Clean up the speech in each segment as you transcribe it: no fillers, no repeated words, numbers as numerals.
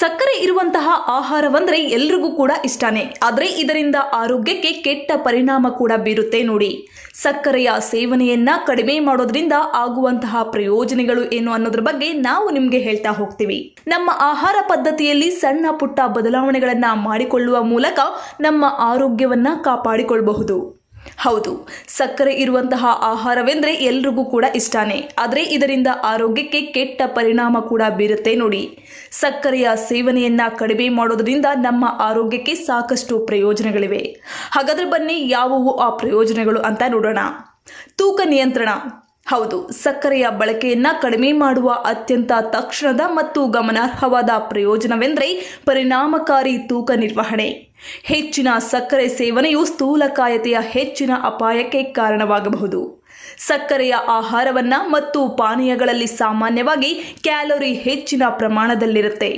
ಸಕ್ಕರೆ ಇರುವಂತಹ ಆಹಾರವಂದ್ರೆ ಎಲ್ರಿಗೂ ಕೂಡ ಇಷ್ಟನೇ. ಆದರೆ ಇದರಿಂದ ಆರೋಗ್ಯಕ್ಕೆ ಕೆಟ್ಟ ಪರಿಣಾಮ ಕೂಡ ಬೀರುತ್ತೆ ನೋಡಿ. ಸಕ್ಕರೆಯ ಸೇವನೆಯನ್ನ ಕಡಿಮೆ ಮಾಡೋದ್ರಿಂದ ಆಗುವಂತಹ ಪ್ರಯೋಜನಗಳು ಏನು ಅನ್ನೋದ್ರ ಬಗ್ಗೆ ನಾವು ನಿಮಗೆ ಹೇಳ್ತಾ ಹೋಗ್ತೀವಿ. ನಮ್ಮ ಆಹಾರ ಪದ್ಧತಿಯಲ್ಲಿ ಸಣ್ಣ ಪುಟ್ಟ ಬದಲಾವಣೆಗಳನ್ನ ಮಾಡಿಕೊಳ್ಳುವ ಮೂಲಕ ನಮ್ಮ ಆರೋಗ್ಯವನ್ನ ಕಾಪಾಡಿಕೊಳ್ಳಬಹುದು. ಹೌದು, ಸಕ್ಕರೆ ಇರುವಂತಹ ಆಹಾರವೆಂದರೆ ಎಲ್ರಿಗೂ ಕೂಡ ಇಷ್ಟನೇ. ಆದರೆ ಇದರಿಂದ ಆರೋಗ್ಯಕ್ಕೆ ಕೆಟ್ಟ ಪರಿಣಾಮ ಕೂಡ ಬೀರುತ್ತೆ ನೋಡಿ. ಸಕ್ಕರೆಯ ಸೇವನೆಯನ್ನ ಕಡಿಮೆ ಮಾಡೋದ್ರಿಂದ ನಮ್ಮ ಆರೋಗ್ಯಕ್ಕೆ ಸಾಕಷ್ಟು ಪ್ರಯೋಜನಗಳಿವೆ. ಹಾಗಾದ್ರೆ ಬನ್ನಿ, ಯಾವುವು ಆ ಪ್ರಯೋಜನಗಳು ಅಂತ ನೋಡೋಣ. ತೂಕ ನಿಯಂತ್ರಣ. ಹೌದು, ಸಕ್ಕರೆಯ ಬಳಕೆಯನ್ನ ಕಡಿಮೆ ಮಾಡುವ ಅತ್ಯಂತ ತಕ್ಷಣದ ಮತ್ತು ಗಮನಾರ್ಹವಾದ ಪ್ರಯೋಜನವೆಂದರೆ ಪರಿಣಾಮಕಾರಿ ತೂಕ ನಿರ್ವಹಣೆ. ಹೆಚ್ಚಿನ ಸಕ್ಕರೆ ಸೇವನೆಯು ಸ್ಥೂಲಕಾಯತೆಯ ಹೆಚ್ಚಿನ ಅಪಾಯಕ್ಕೆ ಕಾರಣವಾಗಬಹುದು. ಸಕ್ಕರೆಯ ಆಹಾರವನ್ನ ಮತ್ತು ಪಾನೀಯಗಳಲ್ಲಿ ಸಾಮಾನ್ಯವಾಗಿ ಕ್ಯಾಲೋರಿ ಹೆಚ್ಚಿನ ಪ್ರಮಾಣದಲ್ಲಿರುತ್ತೆ.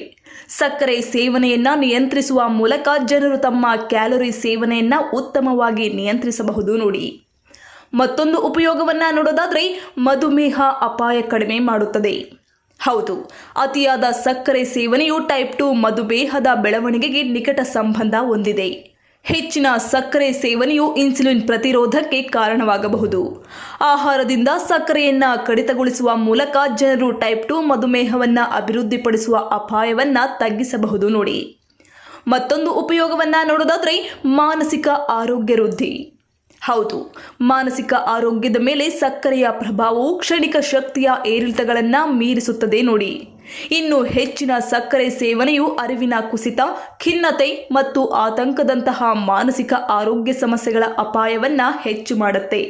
ಸಕ್ಕರೆ ಸೇವನೆಯನ್ನ ನಿಯಂತ್ರಿಸುವ ಮೂಲಕ ಜನರು ತಮ್ಮ ಕ್ಯಾಲೋರಿ ಸೇವನೆಯನ್ನ ಉತ್ತಮವಾಗಿ ನಿಯಂತ್ರಿಸಬಹುದು ನೋಡಿ. ಮತ್ತೊಂದು ಉಪಯೋಗವನ್ನ ನೋಡೋದಾದ್ರೆ ಮಧುಮೇಹ ಅಪಾಯ ಕಡಿಮೆ ಮಾಡುತ್ತದೆ. ಹೌದು, ಅತಿಯಾದ ಸಕ್ಕರೆ ಸೇವನೆಯು ಟೈಪ್ 2 ಮಧುಮೇಹದ ಬೆಳವಣಿಗೆಗೆ ನಿಕಟ ಸಂಬಂಧ ಹೊಂದಿದೆ. ಹೆಚ್ಚಿನ ಸಕ್ಕರೆ ಸೇವನೆಯು ಇನ್ಸುಲಿನ್ ಪ್ರತಿರೋಧಕ್ಕೆ ಕಾರಣವಾಗಬಹುದು. ಆಹಾರದಿಂದ ಸಕ್ಕರೆಯನ್ನ ಕಡಿತಗೊಳಿಸುವ ಮೂಲಕ ಜನರು ಟೈಪ್ 2 ಮಧುಮೇಹವನ್ನ ಅಭಿವೃದ್ಧಿಪಡಿಸುವ ಅಪಾಯವನ್ನ ತಗ್ಗಿಸಬಹುದು ನೋಡಿ. ಮತ್ತೊಂದು ಉಪಯೋಗವನ್ನ ನೋಡೋದಾದ್ರೆ ಮಾನಸಿಕ ಆರೋಗ್ಯ ವೃದ್ಧಿ. ಹೌದು, ಮಾನಸಿಕ ಆರೋಗ್ಯದ ಮೇಲೆ ಸಕ್ಕರೆಯ ಪ್ರಭಾವವು ಕ್ಷಣಿಕ ಶಕ್ತಿಯ ಏರಿಳಿತಗಳನ್ನು ಮೀರಿಸುತ್ತದೆ ನೋಡಿ. ಇನ್ನು ಹೆಚ್ಚಿನ ಸಕ್ಕರೆ ಸೇವನೆಯು ಅರಿವಿನ ಕುಸಿತ, ಖಿನ್ನತೆ ಮತ್ತು ಆತಂಕದಂತಹ ಮಾನಸಿಕ ಆರೋಗ್ಯ ಸಮಸ್ಯೆಗಳ ಅಪಾಯವನ್ನ ಹೆಚ್ಚು ಮಾಡುತ್ತೆ.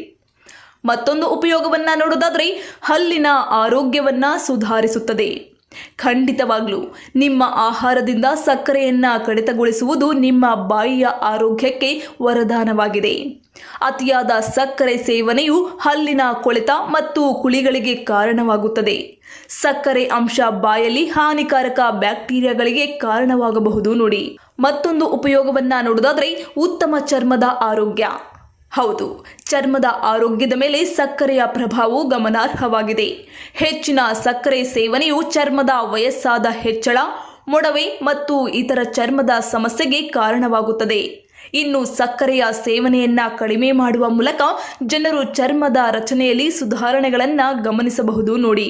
ಮತ್ತೊಂದು ಉಪಯೋಗವನ್ನ ನೋಡೋದಾದ್ರೆ ಹಲ್ಲಿನ ಆರೋಗ್ಯವನ್ನ ಸುಧಾರಿಸುತ್ತದೆ. ಖಂಡಿತವಾಗ್ಲೂ ನಿಮ್ಮ ಆಹಾರದಿಂದ ಸಕ್ಕರೆಯನ್ನ ಕಡಿತಗೊಳಿಸುವುದು ನಿಮ್ಮ ಬಾಯಿಯ ಆರೋಗ್ಯಕ್ಕೆ ವರದಾನವಾಗಿದೆ. ಅತಿಯಾದ ಸಕ್ಕರೆ ಸೇವನೆಯು ಹಲ್ಲಿನ ಕೊಳೆತ ಮತ್ತು ಕುಳಿಗಳಿಗೆ ಕಾರಣವಾಗುತ್ತದೆ. ಸಕ್ಕರೆ ಅಂಶ ಬಾಯಲ್ಲಿ ಹಾನಿಕಾರಕ ಬ್ಯಾಕ್ಟೀರಿಯಾಗಳಿಗೆ ಕಾರಣವಾಗಬಹುದು ನೋಡಿ. ಮತ್ತೊಂದು ಉಪಯೋಗವನ್ನ ನೋಡೋದಾದ್ರೆ ಉತ್ತಮ ಚರ್ಮದ ಆರೋಗ್ಯ. ಹೌದು, ಚರ್ಮದ ಆರೋಗ್ಯದ ಮೇಲೆ ಸಕ್ಕರೆಯ ಪ್ರಭಾವವು ಗಮನಾರ್ಹವಾಗಿದೆ. ಹೆಚ್ಚಿನ ಸಕ್ಕರೆ ಸೇವನೆಯು ಚರ್ಮದ ವಯಸ್ಸಾದ ಹೆಚ್ಚಳ, ಮೊಡವೆ ಮತ್ತು ಇತರ ಚರ್ಮದ ಸಮಸ್ಯೆಗೆ ಕಾರಣವಾಗುತ್ತದೆ. ಇನ್ನು ಸಕ್ಕರೆಯ ಸೇವನೆಯನ್ನ ಕಡಿಮೆ ಮಾಡುವ ಮೂಲಕ ಜನರು ಚರ್ಮದ ರಚನೆಯಲ್ಲಿ ಸುಧಾರಣೆಗಳನ್ನು ಗಮನಿಸಬಹುದು ನೋಡಿ.